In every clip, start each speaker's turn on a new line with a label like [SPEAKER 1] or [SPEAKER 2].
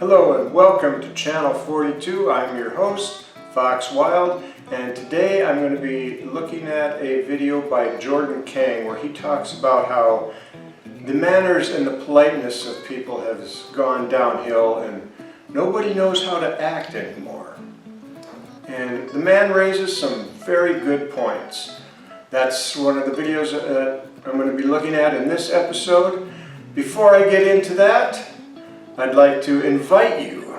[SPEAKER 1] Hello and welcome to Channel 42. I'm your host, Fox Wild, and today I'm going to be looking at a video by Jordan Kang where he talks about how the manners and the politeness of people has gone downhill and nobody knows how to act anymore. And the man raises some very good points. That's one of the videos that I'm going to be looking at in this episode. Before I get into that, I'd like to invite you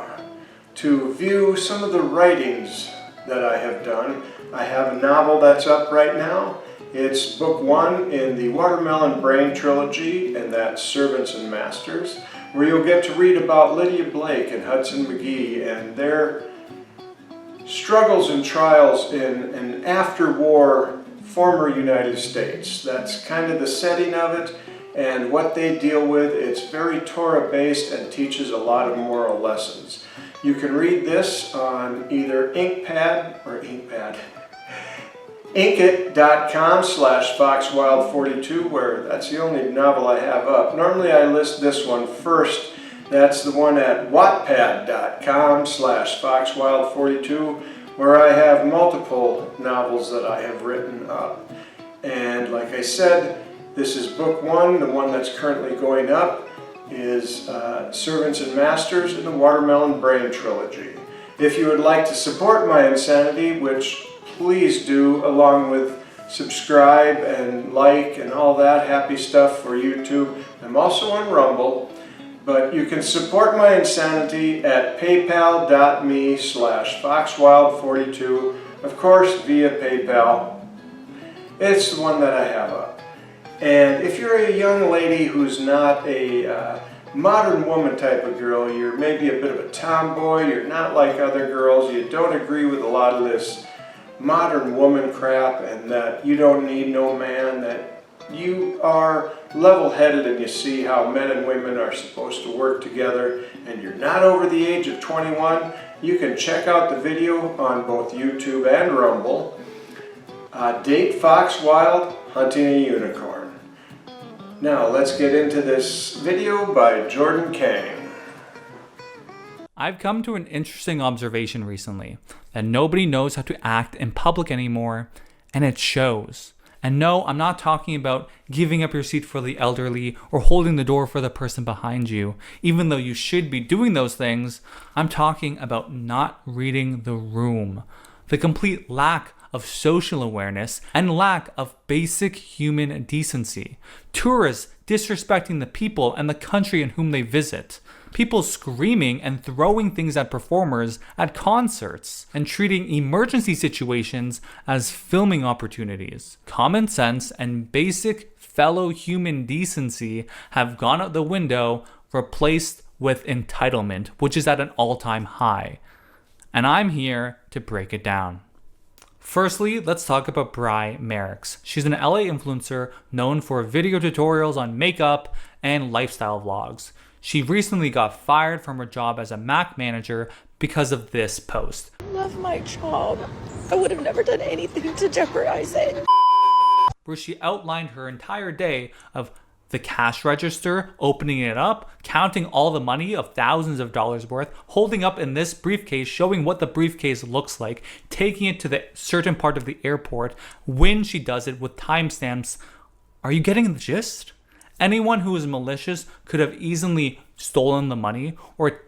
[SPEAKER 1] to view some of the writings that I have done. I have a novel that's up right now. It's book 1 in the Watermelon Brain trilogy, and that's Servants and Masters, where you'll get to read about Lydia Blake and Hudson McGee and their struggles and trials in an after-war former United States. That's kind of the setting of it. And what they deal with, it's very Torah-based and teaches a lot of moral lessons. You can read this on either Inkit.com/FoxWild42, where that's the only novel I have up. Normally I list this one first. That's the one at Wattpad.com/FoxWild42, where I have multiple novels that I have written up. And like I said, this is book 1, the one that's currently going up is Servants and Masters in the Watermelon Brain trilogy. If you would like to support my insanity, which please do, along with subscribe and like and all that happy stuff for YouTube. I'm also on Rumble, but you can support my insanity at paypal.me/foxwild42, of course via PayPal. It's the one that I have up. And if you're a young lady who's not a modern woman type of girl, you're maybe a bit of a tomboy, you're not like other girls, you don't agree with a lot of this modern woman crap, and that you don't need no man, that you are level-headed and you see how men and women are supposed to work together, and you're not over the age of 21, you can check out the video on both YouTube and Rumble. Date Fox Wild, Hunting a Unicorn. Now let's get into this video by Jordan Kang.
[SPEAKER 2] I've come to an interesting observation recently, that nobody knows how to act in public anymore, and it shows. And no, I'm not talking about giving up your seat for the elderly or holding the door for the person behind you, even though you should be doing those things. I'm talking about not reading the room. The complete lack of social awareness and lack of basic human decency. Tourists disrespecting the people and the country in whom they visit. People screaming and throwing things at performers at concerts, and treating emergency situations as filming opportunities. Common sense and basic fellow human decency have gone out the window, replaced with entitlement, which is at an all-time high. And I'm here to break it down. Firstly, let's talk about Bri Merricks. She's an LA influencer known for video tutorials on makeup and lifestyle vlogs. She recently got fired from her job as a Mac manager because of this post.
[SPEAKER 3] I love my job. I would have never done anything to jeopardize it.
[SPEAKER 2] Where she outlined her entire day of the cash register, opening it up, counting all the money of thousands of dollars worth, holding up in this briefcase, showing what the briefcase looks like, taking it to the certain part of the airport, when she does it with timestamps. Are you getting the gist? Anyone who is malicious could have easily stolen the money or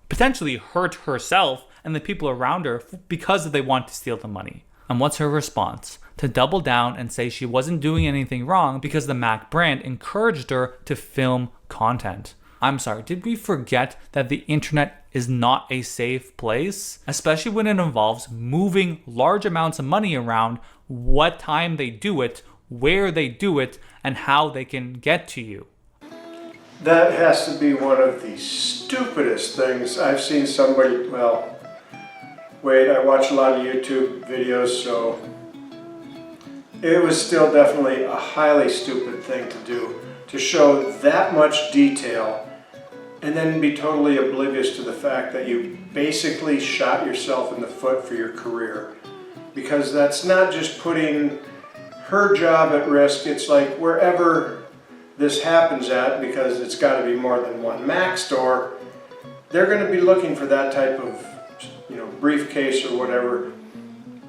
[SPEAKER 2] potentially hurt herself and the people around her because they want to steal the money. And what's her response? To double down and say she wasn't doing anything wrong because the Mac brand encouraged her to film content. I'm sorry, did we forget that the internet is not a safe place? Especially when it involves moving large amounts of money around, what time they do it, where they do it, and how they can get to you.
[SPEAKER 1] That has to be one of the stupidest things I've seen somebody, I watch a lot of YouTube videos, so it was still definitely a highly stupid thing to do, to show that much detail and then be totally oblivious to the fact that you basically shot yourself in the foot for your career. Because that's not just putting her job at risk, it's like wherever this happens at, because it's got to be more than one Mac store, they're going to be looking for that type of, briefcase or whatever.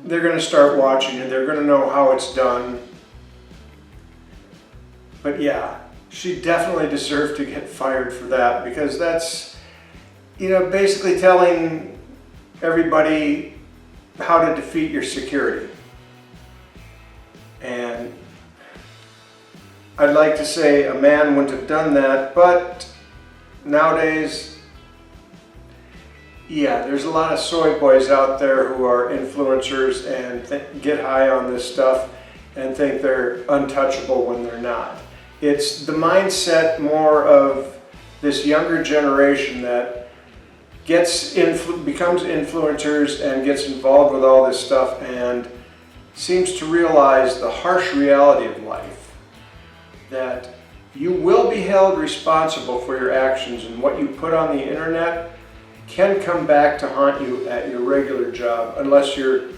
[SPEAKER 1] They're going to start watching it. They're going to know how it's done. But yeah, she definitely deserved to get fired for that, because that's, basically telling everybody how to defeat your security. And I'd like to say a man wouldn't have done that, but nowadays, yeah, there's a lot of soy boys out there who are influencers and get high on this stuff and think they're untouchable when they're not. It's the mindset more of this younger generation that becomes influencers and gets involved with all this stuff and seems to realize the harsh reality of life, that you will be held responsible for your actions, and what you put on the internet can come back to haunt you at your regular job, unless you're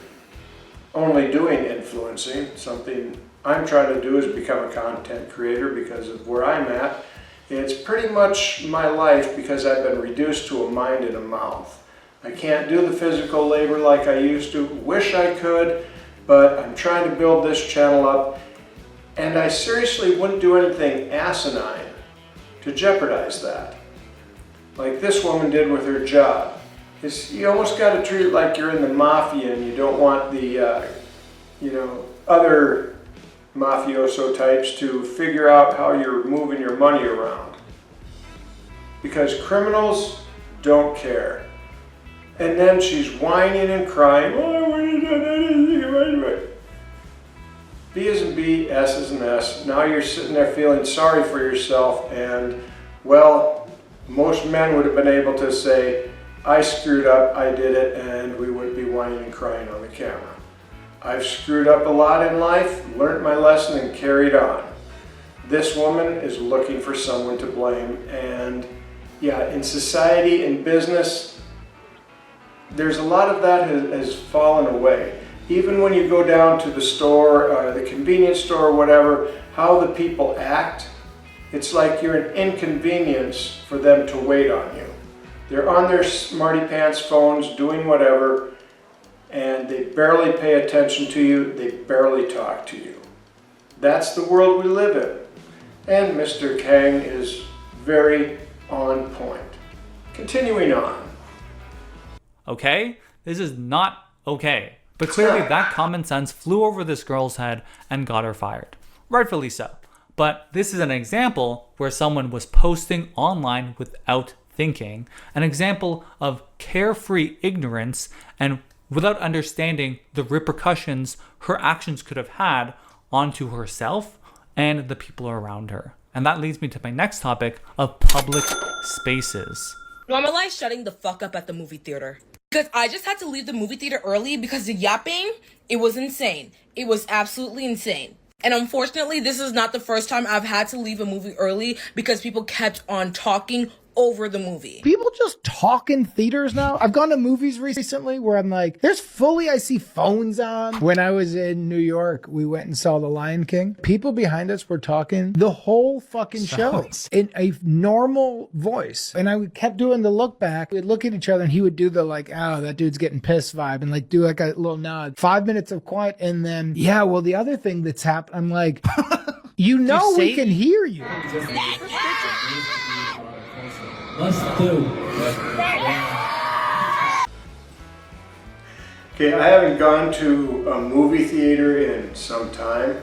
[SPEAKER 1] only doing influencing. Something I'm trying to do is become a content creator because of where I'm at. It's pretty much my life because I've been reduced to a mind and a mouth. I can't do the physical labor like I used to. Wish I could, but I'm trying to build this channel up, and I seriously wouldn't do anything asinine to jeopardize that, like this woman did with her job. You almost got to treat it like you're in the mafia and you don't want the, other mafioso types to figure out how you're moving your money around. Because criminals don't care. And then she's whining and crying, "Oh, I wouldn't have done anything about it." B as in B, S as in S. Now you're sitting there feeling sorry for yourself, and, well, most men would have been able to say, "I screwed up, I did it," and we wouldn't be whining and crying on the camera. I've screwed up a lot in life, learned my lesson, and carried on. This woman is looking for someone to blame, and yeah, in society, in business, there's a lot of that has fallen away. Even when you go down to the store, the convenience store or whatever, how the people act, it's like you're an inconvenience for them to wait on you. They're on their smarty pants phones doing whatever, and they barely pay attention to you, they barely talk to you. That's the world we live in. And Mr. Kang is very on point. Continuing on.
[SPEAKER 2] Okay? This is not okay. But clearly that common sense flew over this girl's head and got her fired. Rightfully so. But this is an example where someone was posting online without thinking, an example of carefree ignorance and without understanding the repercussions her actions could have had onto herself and the people around her. And that leads me to my next topic of public spaces.
[SPEAKER 4] Normalize shutting the fuck up at the movie theater. Because I just had to leave the movie theater early because the yapping, it was insane. It was absolutely insane. And unfortunately, this is not the first time I've had to leave a movie early because people kept on talking over the movie.
[SPEAKER 5] People just talk in theaters now. I've gone to movies recently where I'm like, I see phones on. When I was in New York, we went and saw The Lion King. People behind us were talking the whole fucking show in a normal voice. And I kept doing the look back. We'd look at each other and he would do the like, "Oh, that dude's getting pissed" vibe and like do like a little nod. 5 minutes of quiet. And then, yeah, well, the other thing that's happened, I'm like, we can hear you.
[SPEAKER 6] Let's do.
[SPEAKER 1] Okay, I haven't gone to a movie theater in some time.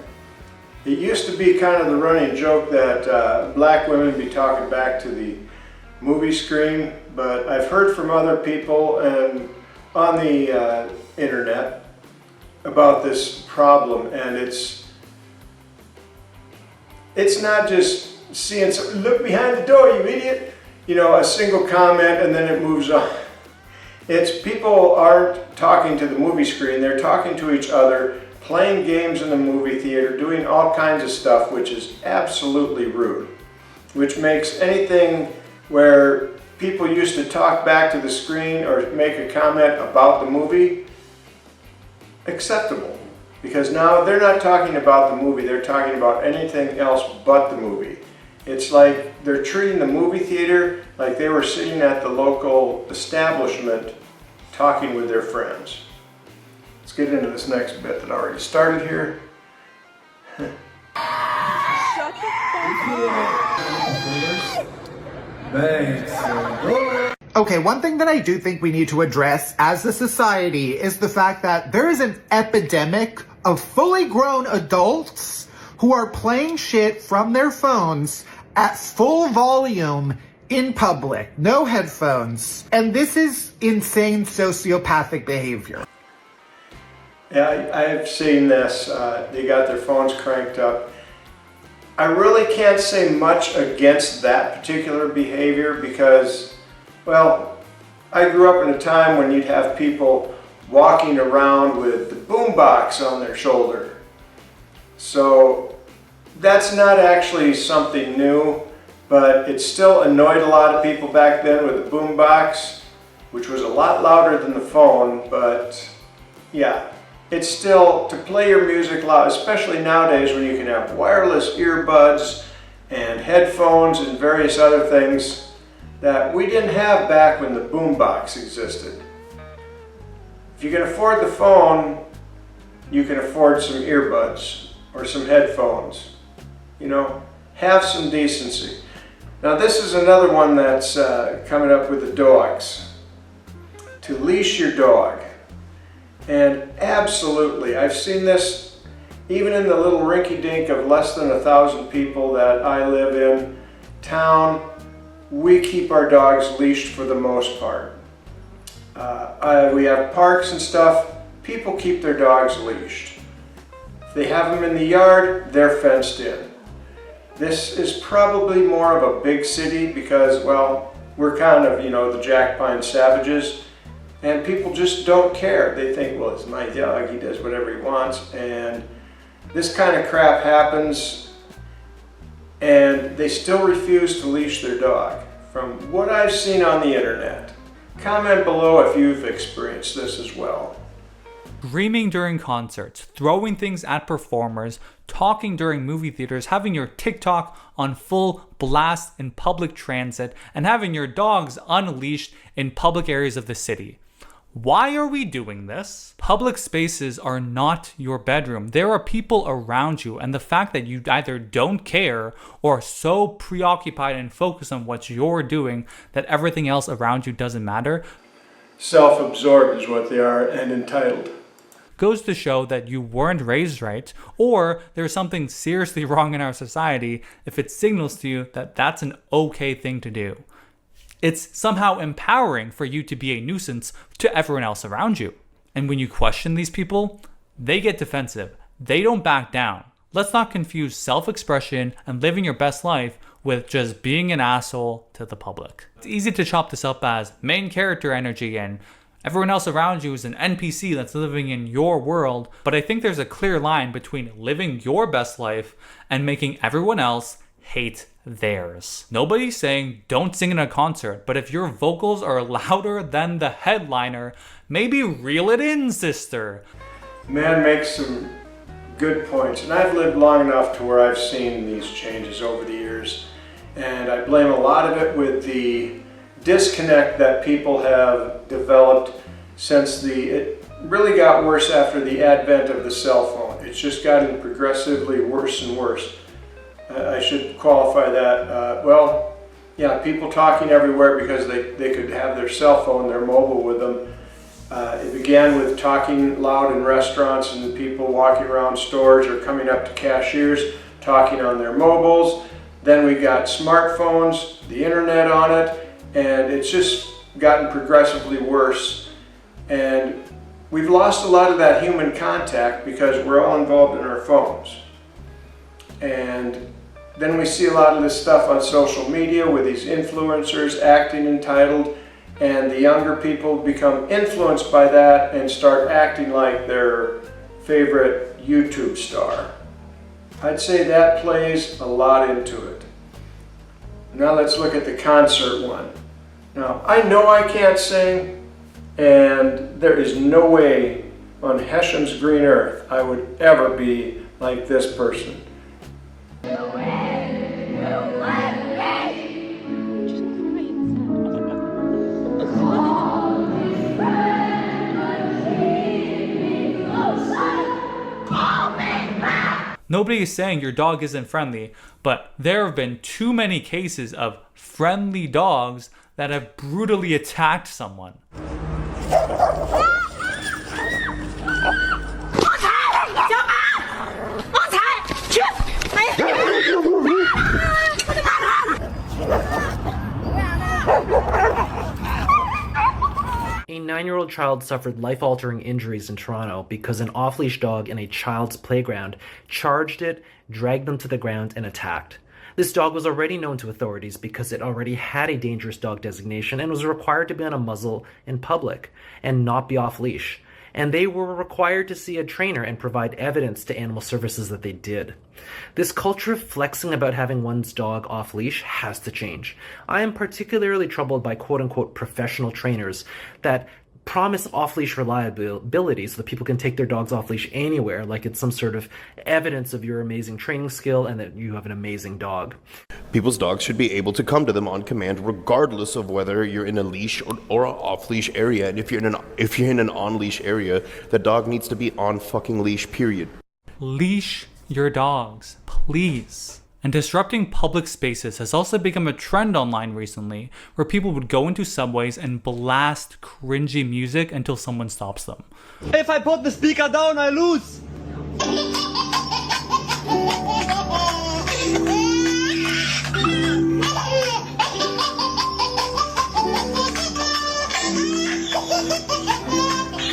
[SPEAKER 1] It used to be kind of the running joke that black women be talking back to the movie screen, but I've heard from other people and on the internet about this problem, and it's not just seeing something, "Look behind the door, you idiot," a single comment and then it moves on. It's people aren't talking to the movie screen, they're talking to each other, playing games in the movie theater, doing all kinds of stuff, which is absolutely rude. Which makes anything where people used to talk back to the screen or make a comment about the movie acceptable. Because now they're not talking about the movie, they're talking about anything else but the movie. It's like they're treating the movie theater like they were sitting at the local establishment talking with their friends. Let's get into this next bit that I already started here.
[SPEAKER 7] Okay, one thing that I do think we need to address as a society is the fact that there is an epidemic of fully grown adults who are playing shit from their phones at full volume in public, no headphones. And this is insane sociopathic behavior.
[SPEAKER 1] Yeah, I've seen this. They got their phones cranked up. I really can't say much against that particular behavior because, well, I grew up in a time when you'd have people walking around with the boombox on their shoulder. So that's not actually something new, but it still annoyed a lot of people back then with the boombox, which was a lot louder than the phone, but yeah. It's still, to play your music loud, especially nowadays when you can have wireless earbuds and headphones and various other things that we didn't have back when the boombox existed. If you can afford the phone, you can afford some earbuds or some headphones. You know, have some decency. Now this is another one that's coming up with the dogs. To leash your dog. And absolutely, I've seen this even in the little rinky-dink of less than 1,000 people that I live in town. We keep our dogs leashed for the most part. We have parks and stuff. People keep their dogs leashed. If they have them in the yard, they're fenced in. This is probably more of a big city because, well, we're kind of, you know, the Jack Pine Savages. And people just don't care. They think, well, it's my dog, he does whatever he wants. And this kind of crap happens, and they still refuse to leash their dog. From what I've seen on the internet. Comment below if you've experienced this as well.
[SPEAKER 2] Screaming during concerts, throwing things at performers, talking during movie theaters, having your TikTok on full blast in public transit, and having your dogs unleashed in public areas of the city. Why are we doing this? Public spaces are not your bedroom. There are people around you, and the fact that you either don't care or are so preoccupied and focused on what you're doing that everything else around you doesn't matter.
[SPEAKER 1] Self-absorbed is what they are, and entitled.
[SPEAKER 2] Goes to show that you weren't raised right, or there's something seriously wrong in our society if it signals to you that that's an okay thing to do. It's somehow empowering for you to be a nuisance to everyone else around you. And when you question these people, they get defensive. They don't back down. Let's not confuse self-expression and living your best life with just being an asshole to the public. It's easy to chop this up as main character energy and everyone else around you is an NPC that's living in your world, but I think there's a clear line between living your best life and making everyone else hate theirs. Nobody's saying don't sing in a concert, but if your vocals are louder than the headliner, maybe reel it in, sister.
[SPEAKER 1] Man makes some good points, and I've lived long enough to where I've seen these changes over the years, and I blame a lot of it with the disconnect that people have developed since it really got worse after the advent of the cell phone. It's just gotten progressively worse and worse. I should qualify that. Well, yeah, people talking everywhere because they could have their cell phone, their mobile with them. It began with talking loud in restaurants and people walking around stores or coming up to cashiers talking on their mobiles. Then we got smartphones, the internet on it, and it's just gotten progressively worse. And we've lost a lot of that human contact because we're all involved in our phones. And then we see a lot of this stuff on social media with these influencers acting entitled, and the younger people become influenced by that and start acting like their favorite YouTube star. I'd say that plays a lot into it. Now let's look at the concert one. Now, I know I can't sing, and there is no way on Hesham's green earth I would ever be like this person.
[SPEAKER 2] Nobody is saying your dog isn't friendly, but there have been too many cases of friendly dogs that have brutally attacked someone.
[SPEAKER 8] A 9-year-old child suffered life-altering injuries in Toronto because an off-leash dog in a child's playground charged it, dragged them to the ground, and attacked. This dog was already known to authorities because it already had a dangerous dog designation and was required to be on a muzzle in public and not be off-leash. And they were required to see a trainer and provide evidence to animal services that they did. This culture of flexing about having one's dog off-leash has to change. I am particularly troubled by quote-unquote professional trainers that promise off-leash reliability so that people can take their dogs off-leash anywhere, like it's some sort of evidence of your amazing training skill and that you have an amazing dog.
[SPEAKER 9] People's dogs should be able to come to them on command regardless of whether you're in a leash or an off-leash area. And if you're in an on-leash area, the dog needs to be on fucking leash, period.
[SPEAKER 2] Leash your dogs, please. And disrupting public spaces has also become a trend online recently, where people would go into subways and blast cringy music until someone stops them.
[SPEAKER 6] If I put the speaker down, I lose.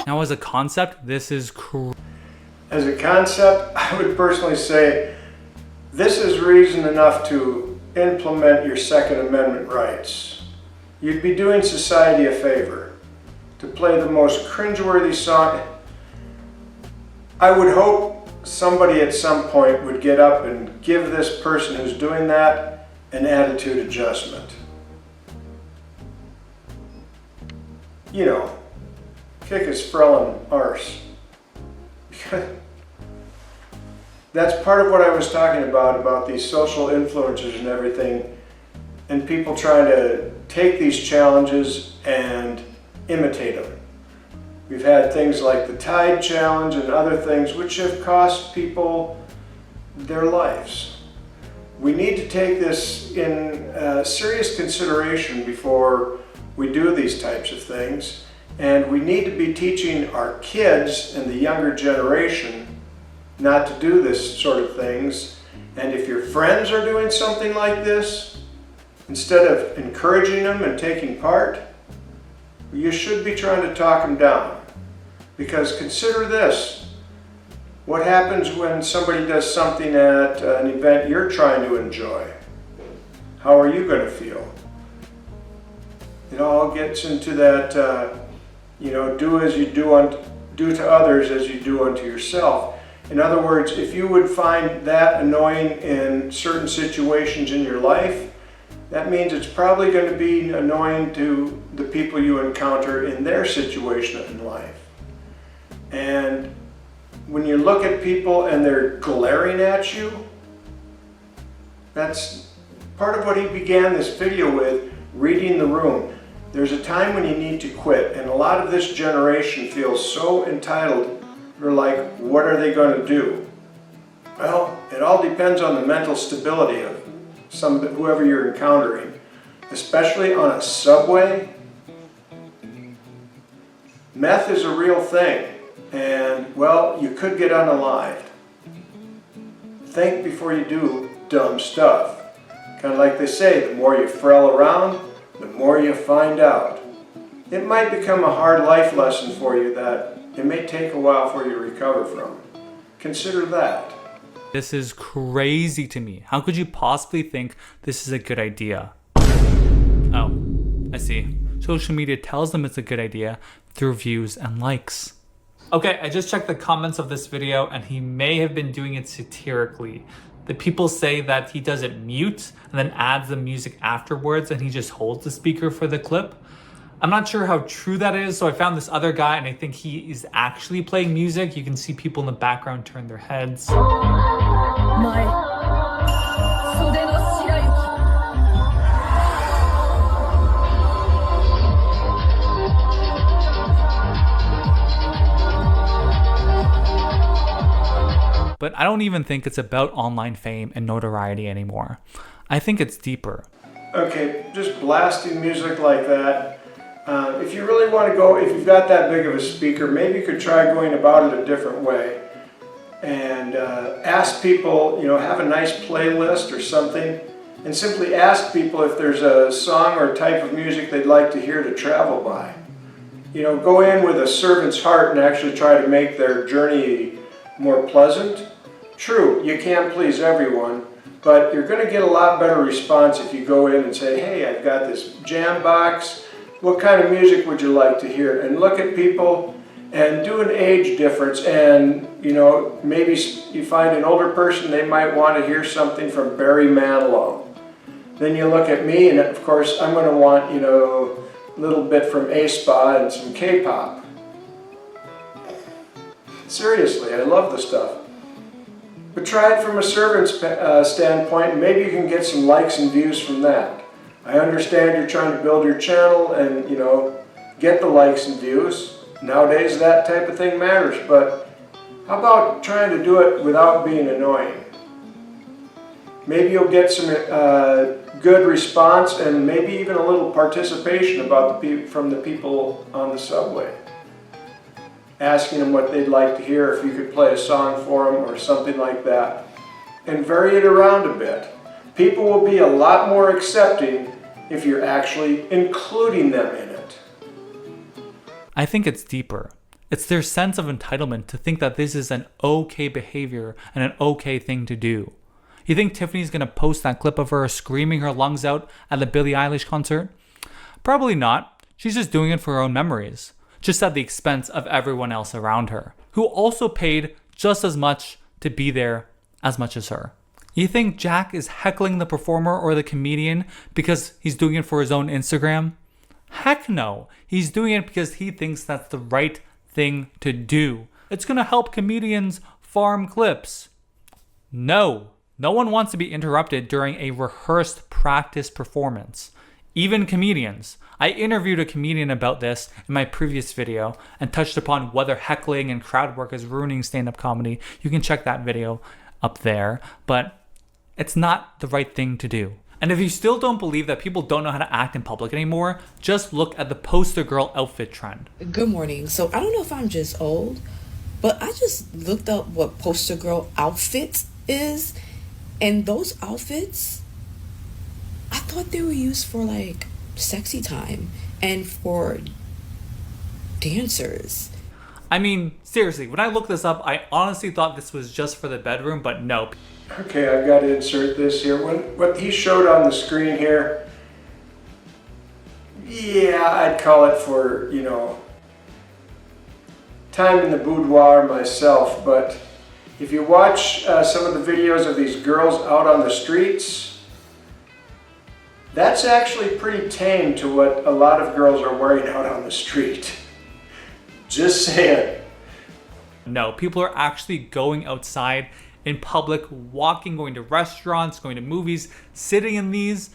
[SPEAKER 2] Now, as a concept, this is
[SPEAKER 1] As a concept, I would personally say this is reason enough to implement your Second Amendment rights. You'd be doing society a favor to play the most cringeworthy song. I would hope somebody at some point would get up and give this person who's doing that an attitude adjustment. You know, kick his frelon arse. That's part of what I was talking about these social influencers and everything, and people trying to take these challenges and imitate them. We've had things like the Tide Challenge and other things which have cost people their lives. We need to take this in serious consideration before we do these types of things, and we need to be teaching our kids and the younger generation not to do this sort of things. And if your friends are doing something like this, instead of encouraging them and taking part, you should be trying to talk them down. Because consider this, what happens when somebody does something at an event you're trying to enjoy? How are you going to feel? It all gets into that, do as you do to others as you do unto yourself. In other words, if you would find that annoying in certain situations in your life, that means it's probably going to be annoying to the people you encounter in their situation in life. And when you look at people and they're glaring at you, that's part of what he began this video with, reading the room. There's a time when you need to quit, and a lot of this generation feels so entitled. They're like, what are they going to do? Well, it all depends on the mental stability of whoever you're encountering, especially on a subway. Meth is a real thing, and well, you could get unalived. Think before you do dumb stuff. Kind of like they say, the more you frel around, the more you find out. It might become a hard life lesson for you that it may take a while for you to recover from. Consider that.
[SPEAKER 2] This is crazy to me. How could you possibly think this is a good idea? Oh, I see. Social media tells them it's a good idea through views and likes. Okay, I just checked the comments of this video and he may have been doing it satirically. The people say that he does it mute and then adds the music afterwards and he just holds the speaker for the clip. I'm not sure how true that is, so I found this other guy and I think he is actually playing music. You can see people in the background turn their heads. but I don't even think it's about online fame and notoriety anymore. I think it's deeper.
[SPEAKER 1] Okay, just blasting music like that. If you really want to go, if you've got that big of a speaker, maybe you could try going about it a different way. And ask people, have a nice playlist or something, and simply ask people if there's a song or type of music they'd like to hear to travel by. Go in with a servant's heart and actually try to make their journey more pleasant. True, you can't please everyone, but you're going to get a lot better response if you go in and say, hey, I've got this jam box. What kind of music would you like to hear? And look at people and do an age difference, and maybe you find an older person, they might want to hear something from Barry Manilow. Then you look at me, and of course I'm going to want a little bit from aespa and some K-pop. Seriously, I love the stuff. But try it from a servant's standpoint, and maybe you can get some likes and views from that. I understand you're trying to build your channel and get the likes and views. Nowadays that type of thing matters, but how about trying to do it without being annoying? Maybe you'll get some good response and maybe even a little participation from the people on the subway. Asking them what they'd like to hear, if you could play a song for them or something like that. And vary it around a bit. People will be a lot more accepting if you're actually including them in it.
[SPEAKER 2] I think it's deeper. It's their sense of entitlement to think that this is an okay behavior and an okay thing to do. You think Tiffany's gonna post that clip of her screaming her lungs out at the Billie Eilish concert? Probably not. She's just doing it for her own memories, just at the expense of everyone else around her, who also paid just as much to be there as much as her. You think Jack is heckling the performer or the comedian because he's doing it for his own Instagram? Heck no. He's doing it because he thinks that's the right thing to do. It's gonna help comedians farm clips. No. No one wants to be interrupted during a rehearsed practice performance. Even comedians. I interviewed a comedian about this in my previous video and touched upon whether heckling and crowd work is ruining stand-up comedy. You can check that video up there, but it's not the right thing to do. And if you still don't believe that people don't know how to act in public anymore, just look at the poster girl outfit trend.
[SPEAKER 3] Good morning. So I don't know if I'm just old, but I just looked up what poster girl outfit is, and those outfits, I thought they were used for like sexy time and for dancers.
[SPEAKER 2] I mean, seriously, when I looked this up, I honestly thought this was just for the bedroom, but no.
[SPEAKER 1] Okay, I've got to insert this here. What he showed on the screen here, yeah, I'd call it for, time in the boudoir myself, but if you watch some of the videos of these girls out on the streets, that's actually pretty tame to what a lot of girls are wearing out on the street. Just saying.
[SPEAKER 2] No, people are actually going outside in public, walking, going to restaurants, going to movies, sitting in these.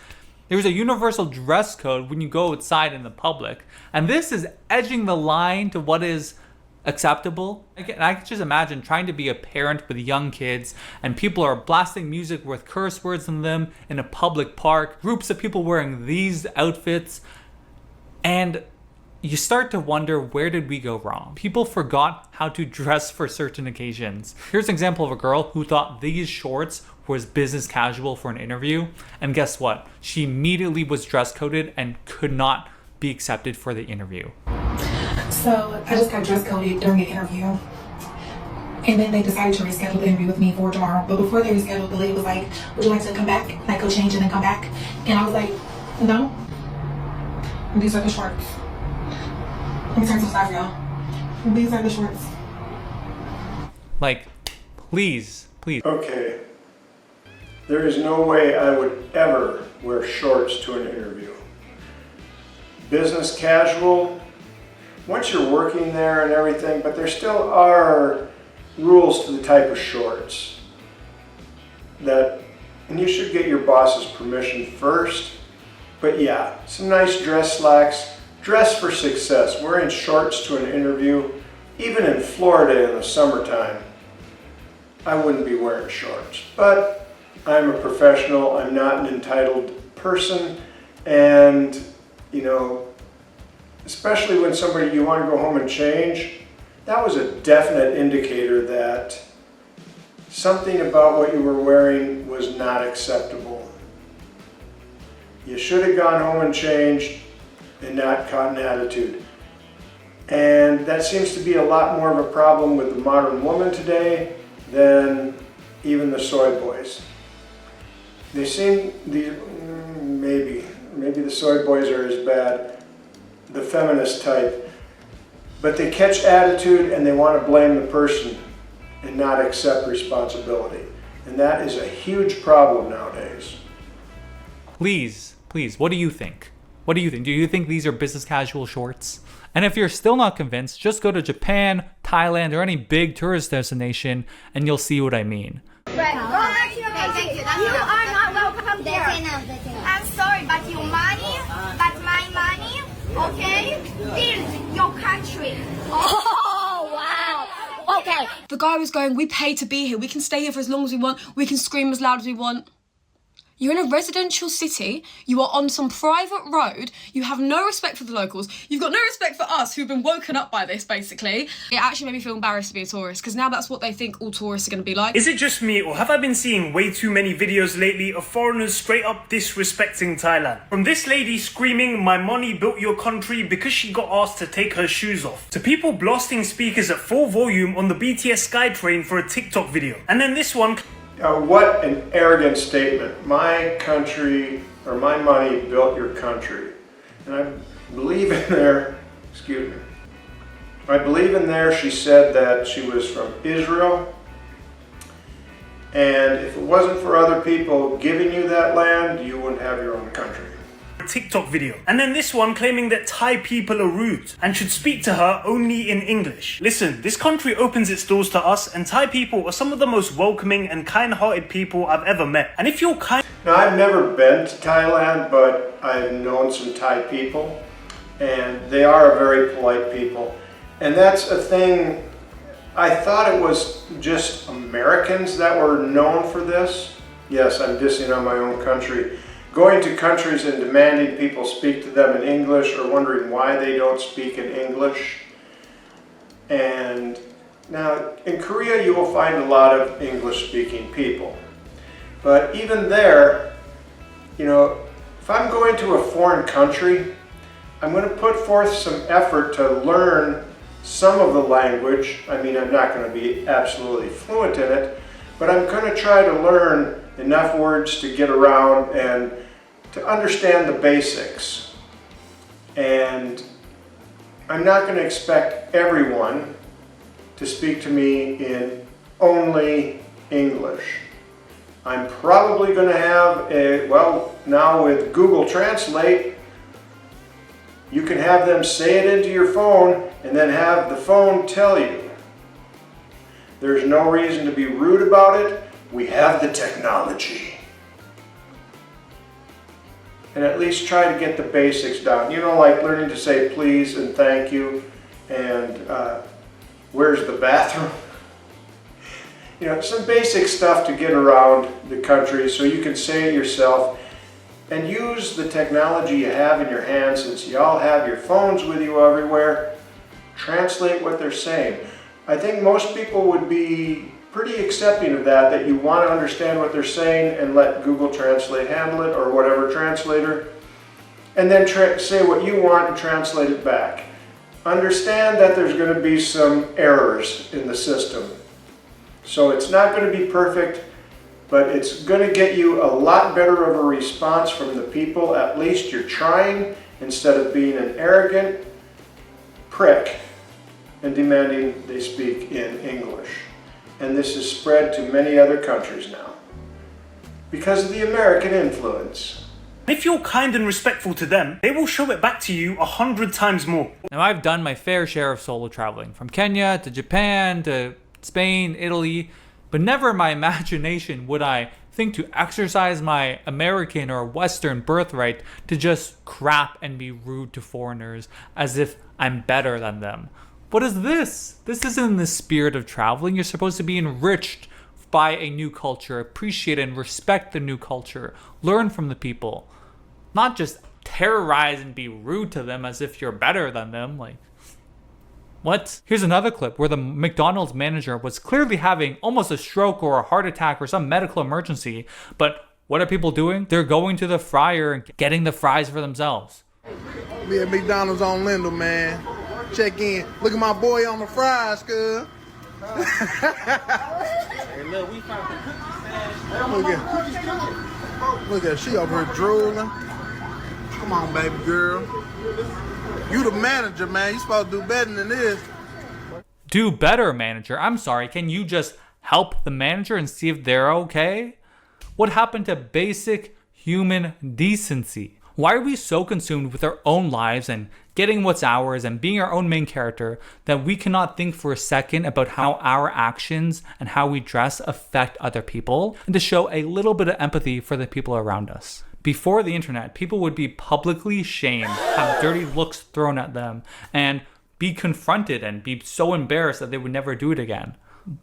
[SPEAKER 2] There's a universal dress code when you go outside in the public. And this is edging the line to what is acceptable. I can just imagine trying to be a parent with young kids and people are blasting music with curse words in them in a public park, groups of people wearing these outfits, and you start to wonder, where did we go wrong? People forgot how to dress for certain occasions. Here's an example of a girl who thought these shorts was business casual for an interview, and guess what? She immediately was dress coded and could not be accepted for the interview.
[SPEAKER 10] So I just got dress coded during an interview, and then they decided to reschedule the interview with me for tomorrow. But before they rescheduled, the lady was like, would you like to come back? Like go change and then come back? And I was like, no. And these are the shorts. Let me turn to the side for y'all. These are the shorts.
[SPEAKER 2] Like, please.
[SPEAKER 1] Okay. There is no way I would ever wear shorts to an interview. Business casual, once you're working there and everything, but there still are rules to the type of shorts and you should get your boss's permission first. But yeah, some nice dress slacks. Dress for success. Wearing shorts to an interview, even in Florida in the summertime, I wouldn't be wearing shorts. But I'm a professional, I'm not an entitled person, and you know, especially when somebody, you want to go home and change, that was a definite indicator that something about what you were wearing was not acceptable. You should have gone home and changed and not caught an attitude. And that seems to be a lot more of a problem with the modern woman today than even the soy boys. They seem, maybe the soy boys are as bad, the feminist type, but they catch attitude and they want to blame the person and not accept responsibility. And that is a huge problem nowadays.
[SPEAKER 2] Please, what do you think? What do you think? Do you think these are business casual shorts? And if you're still not convinced, just go to Japan, Thailand, or any big tourist destination and you'll see what I mean.
[SPEAKER 11] Right. Go back to your country. You are not welcome here. I'm sorry, but your money, but my money, okay? Build your country.
[SPEAKER 12] Oh, wow. Okay. The guy was going, we pay to be here. We can stay here for as long as we want. We can scream as loud as we want. You're in a residential city, you are on some private road, you have no respect for the locals, you've got no respect for us who've been woken up by this, basically. It actually made me feel embarrassed to be a tourist, because now that's what they think all tourists are going to be like.
[SPEAKER 13] Is it just me, or have I been seeing way too many videos lately of foreigners straight up disrespecting Thailand? From this lady screaming, "My money built your country," because she got asked to take her shoes off, to people blasting speakers at full volume on the BTS SkyTrain for a TikTok video. And then this one...
[SPEAKER 1] What an arrogant statement. My country, or my money built your country. And I believe in there, excuse me, I believe in there she said that she was from Israel. And if it wasn't for other people giving you that land, you wouldn't have your own country.
[SPEAKER 13] TikTok video. And then this one claiming that Thai people are rude and should speak to her only in English. Listen, this country opens its doors to us, and Thai people are some of the most welcoming and kind-hearted people I've ever met. And if you're
[SPEAKER 1] Now, I've never been to Thailand, but I've known some Thai people, and they are a very polite people. And that's a thing, I thought it was just Americans that were known for this. Yes, I'm dissing on my own country. Going to countries and demanding people speak to them in English, or wondering why they don't speak in English. And now in Korea you will find a lot of English speaking people. But even there, you know, if I'm going to a foreign country, I'm going to put forth some effort to learn some of the language. I mean, I'm not going to be absolutely fluent in it, but I'm going to try to learn enough words to get around and to understand the basics. And I'm not going to expect everyone to speak to me in only English. I'm probably going to have a, well, now with Google Translate, you can have them say it into your phone and then have the phone tell you. There's no reason to be rude about it. We have the technology. And at least try to get the basics down. You know, like learning to say please and thank you and where's the bathroom? You know, some basic stuff to get around the country so you can say it yourself, and use the technology you have in your hands, since you all have your phones with you everywhere. Translate what they're saying. I think most people would be pretty accepting of that, that you want to understand what they're saying and let Google Translate handle it, or whatever translator, and then say what you want and translate it back. Understand that there's going to be some errors in the system. So it's not going to be perfect, but it's going to get you a lot better of a response from the people. At least you're trying, instead of being an arrogant prick and demanding they speak in English. And this is spread to many other countries now because of the American influence.
[SPEAKER 13] If you're kind and respectful to them, they will show it back to you 100 times more.
[SPEAKER 2] Now, I've done my fair share of solo traveling, from Kenya to Japan to Spain, Italy, but never in my imagination would I think to exercise my American or Western birthright to just crap and be rude to foreigners as if I'm better than them. What is this? This isn't in the spirit of traveling. You're supposed to be enriched by a new culture, appreciate and respect the new culture, learn from the people, not just terrorize and be rude to them as if you're better than them. Like, what? Here's another clip where the McDonald's manager was clearly having almost a stroke or a heart attack or some medical emergency, but what are people doing? They're going to the fryer and getting the fries for themselves.
[SPEAKER 14] We at McDonald's on Lindell, man. Check in. Look at my boy on the fries, cuz. Hey, look, we found the cookies, man. Look at she over here drooling. Come on, baby girl. You the manager, man. You supposed to do better than this.
[SPEAKER 2] Do better, manager. I'm sorry. Can you just help the manager and see if they're okay? What happened to basic human decency? Why are we so consumed with our own lives and getting what's ours and being our own main character that we cannot think for a second about how our actions and how we dress affect other people, and to show a little bit of empathy for the people around us? Before the internet, people would be publicly shamed, have dirty looks thrown at them, and be confronted and be so embarrassed that they would never do it again.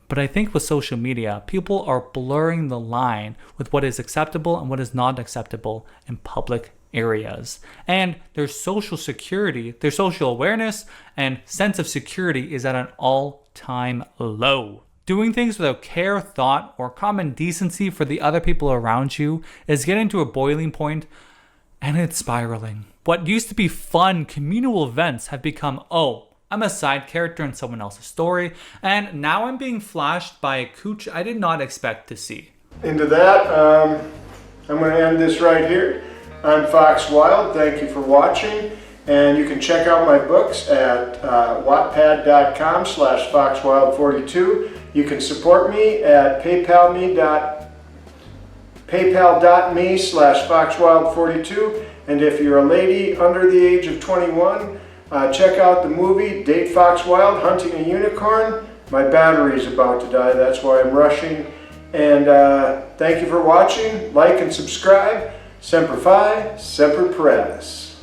[SPEAKER 2] But I think with social media, people are blurring the line with what is acceptable and what is not acceptable in public areas. And their social security, their social awareness and sense of security is at an all-time low. Doing things without care, thought, or common decency for the other people around you is getting to a boiling point, and it's spiraling. What used to be fun communal events have become, oh, I'm a side character in someone else's story, and now I'm being flashed by a cooch I did not expect to see.
[SPEAKER 1] Into that, I'm going to end this right here. I'm Fox Wild. Thank you for watching. And you can check out my books at wattpad.com/foxwild42. You can support me at paypal.me/foxwild42. And if you're a lady under the age of 21, check out the movie Date Fox Wild, Hunting a Unicorn. My battery's about to die, that's why I'm rushing. And thank you for watching. Like and subscribe. Semper Fi, Semper Paratus.